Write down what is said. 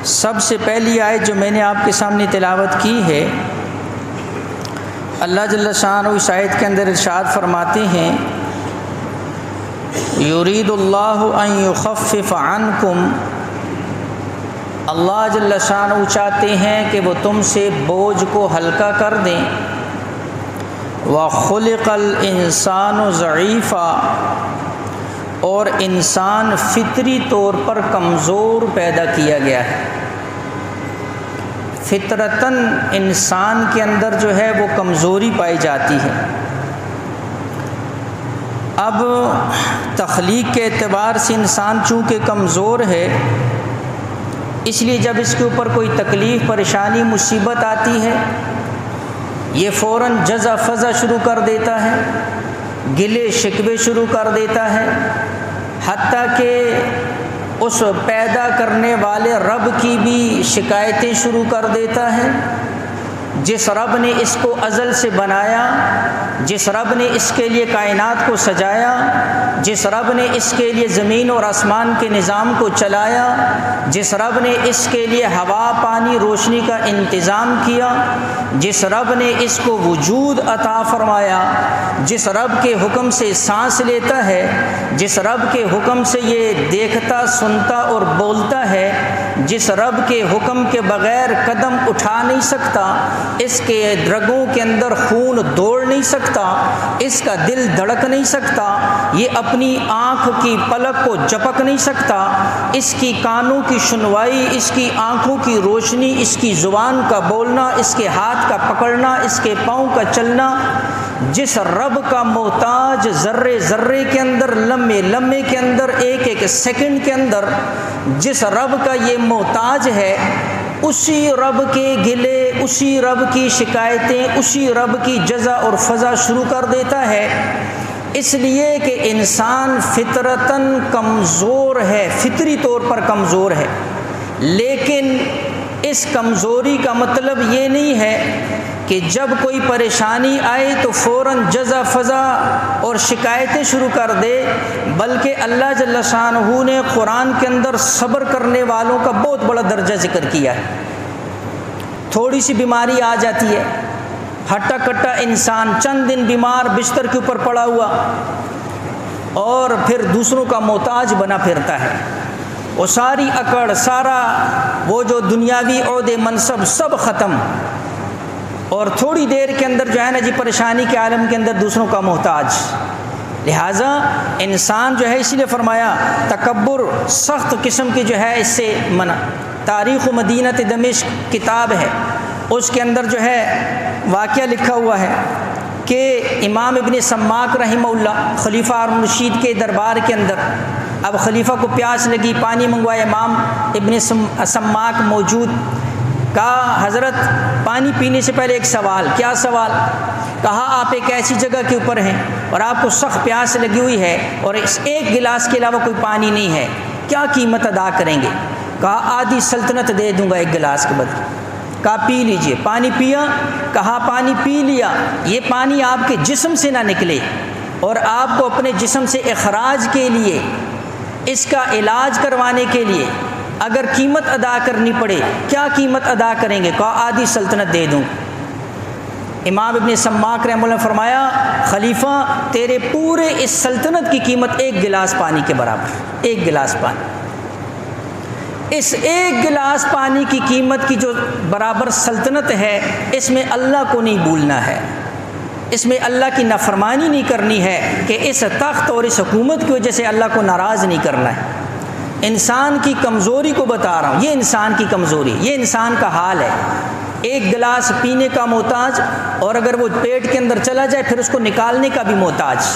سب سے پہلی آیت جو میں نے آپ کے سامنے تلاوت کی ہے، اللہ جل شانہ اس آیت کے اندر ارشاد فرماتے ہیں یرید اللہ ان یخفف عنکم، اللہ جل شانہ چاہتے ہیں کہ وہ تم سے بوجھ کو ہلکا کر دیں۔ وَخُلِقَ الْإِنسَانُ ضَعِيفًا، اور انسان فطری طور پر کمزور پیدا کیا گیا ہے۔ فطرتاً انسان کے اندر جو ہے وہ کمزوری پائی جاتی ہے۔ اب تخلیق کے اعتبار سے انسان چونکہ کمزور ہے، اس لیے جب اس کے اوپر کوئی تکلیف، پریشانی، مصیبت آتی ہے، یہ فوراً جزع فزع شروع کر دیتا ہے، گلے شکوے شروع کر دیتا ہے، حتیٰ کہ اس پیدا کرنے والے رب کی بھی شکایتیں شروع کر دیتا ہے۔ جس رب نے اس کو ازل سے بنایا، جس رب نے اس کے لیے کائنات کو سجایا، جس رب نے اس کے لیے زمین اور آسمان کے نظام کو چلایا، جس رب نے اس کے لیے ہوا، پانی، روشنی کا انتظام کیا، جس رب نے اس کو وجود عطا فرمایا، جس رب کے حکم سے سانس لیتا ہے، جس رب کے حکم سے یہ دیکھتا، سنتا اور بولتا ہے، جس رب کے حکم کے بغیر قدم اٹھا نہیں سکتا، اس کے رگوں کے اندر خون دوڑ نہیں سکتا، اس کا دل دھڑک نہیں سکتا، یہ اپنی آنکھ کی پلک کو جھپک نہیں سکتا، اس کی کانوں کی سنوائی، اس کی آنکھوں کی روشنی، اس کی زبان کا بولنا، اس کے ہاتھ کا پکڑنا، اس کے پاؤں کا چلنا، جس رب کا محتاج ذرے ذرے کے اندر، لمحے لمحے کے اندر، ایک ایک سیکنڈ کے اندر جس رب کا یہ محتاج ہے، اسی رب کے گلے، اسی رب کی شکایتیں، اسی رب کی جزع اور فضا شروع کر دیتا ہے۔ اس لیے کہ انسان فطرتاً کمزور ہے، فطری طور پر کمزور ہے، لیکن اس کمزوری کا مطلب یہ نہیں ہے کہ جب کوئی پریشانی آئے تو فوراً جزع فزع اور شکایتیں شروع کر دے، بلکہ اللہ جل شانہ نے قرآن کے اندر صبر کرنے والوں کا بہت بڑا درجہ ذکر کیا ہے۔ تھوڑی سی بیماری آ جاتی ہے، ہٹا کٹا انسان چند دن بیمار بستر کے اوپر پڑا ہوا، اور پھر دوسروں کا محتاج بنا پھرتا ہے، وہ ساری اکڑ، سارا وہ جو دنیاوی عہدے منصب سب ختم، اور تھوڑی دیر کے اندر جو ہے نا جی پریشانی کے عالم کے اندر دوسروں کا محتاج۔ لہٰذا انسان جو ہے، اسی لیے فرمایا تکبر سخت قسم کی جو ہے اس سے منع۔ تاریخ مدینہ دمشق کتاب ہے، اس کے اندر جو ہے واقعہ لکھا ہوا ہے کہ امام ابن سماک رحمہ اللہ خلیفہ ہارون الرشید کے دربار کے اندر، اب خلیفہ کو پیاس لگی، پانی منگوایا، امام ابن سماک موجود، کہا حضرت پانی پینے سے پہلے ایک سوال۔ کیا سوال؟ کہا آپ ایک ایسی جگہ کے اوپر ہیں اور آپ کو سخت پیاس لگی ہوئی ہے اور اس ایک گلاس کے علاوہ کوئی پانی نہیں ہے، کیا قیمت ادا کریں گے؟ کہا آدھی سلطنت دے دوں گا ایک گلاس کے بدلے۔ کہا پی لیجئے۔ پانی پیا؟ کہا پانی پی لیا، یہ پانی آپ کے جسم سے نہ نکلے اور آپ کو اپنے جسم سے اخراج کے لیے، اس کا علاج کروانے کے لیے اگر قیمت ادا کرنی پڑے، کیا قیمت ادا کریں گے؟ کہا آدھی سلطنت دے دوں۔ امام ابن سماک رحمہ اللہ نے فرمایا خلیفہ تیرے پورے اس سلطنت کی قیمت ایک گلاس پانی کے برابر، ایک گلاس پانی۔ اس ایک گلاس پانی کی قیمت کی جو برابر سلطنت ہے، اس میں اللہ کو نہیں بھولنا ہے، اس میں اللہ کی نافرمانی نہیں کرنی ہے کہ اس تخت اور اس حکومت کی وجہ سے اللہ کو ناراض نہیں کرنا ہے۔ انسان کی کمزوری کو بتا رہا ہوں، یہ انسان کی کمزوری، یہ انسان کا حال ہے، ایک گلاس پینے کا محتاج، اور اگر وہ پیٹ کے اندر چلا جائے پھر اس کو نکالنے کا بھی محتاج۔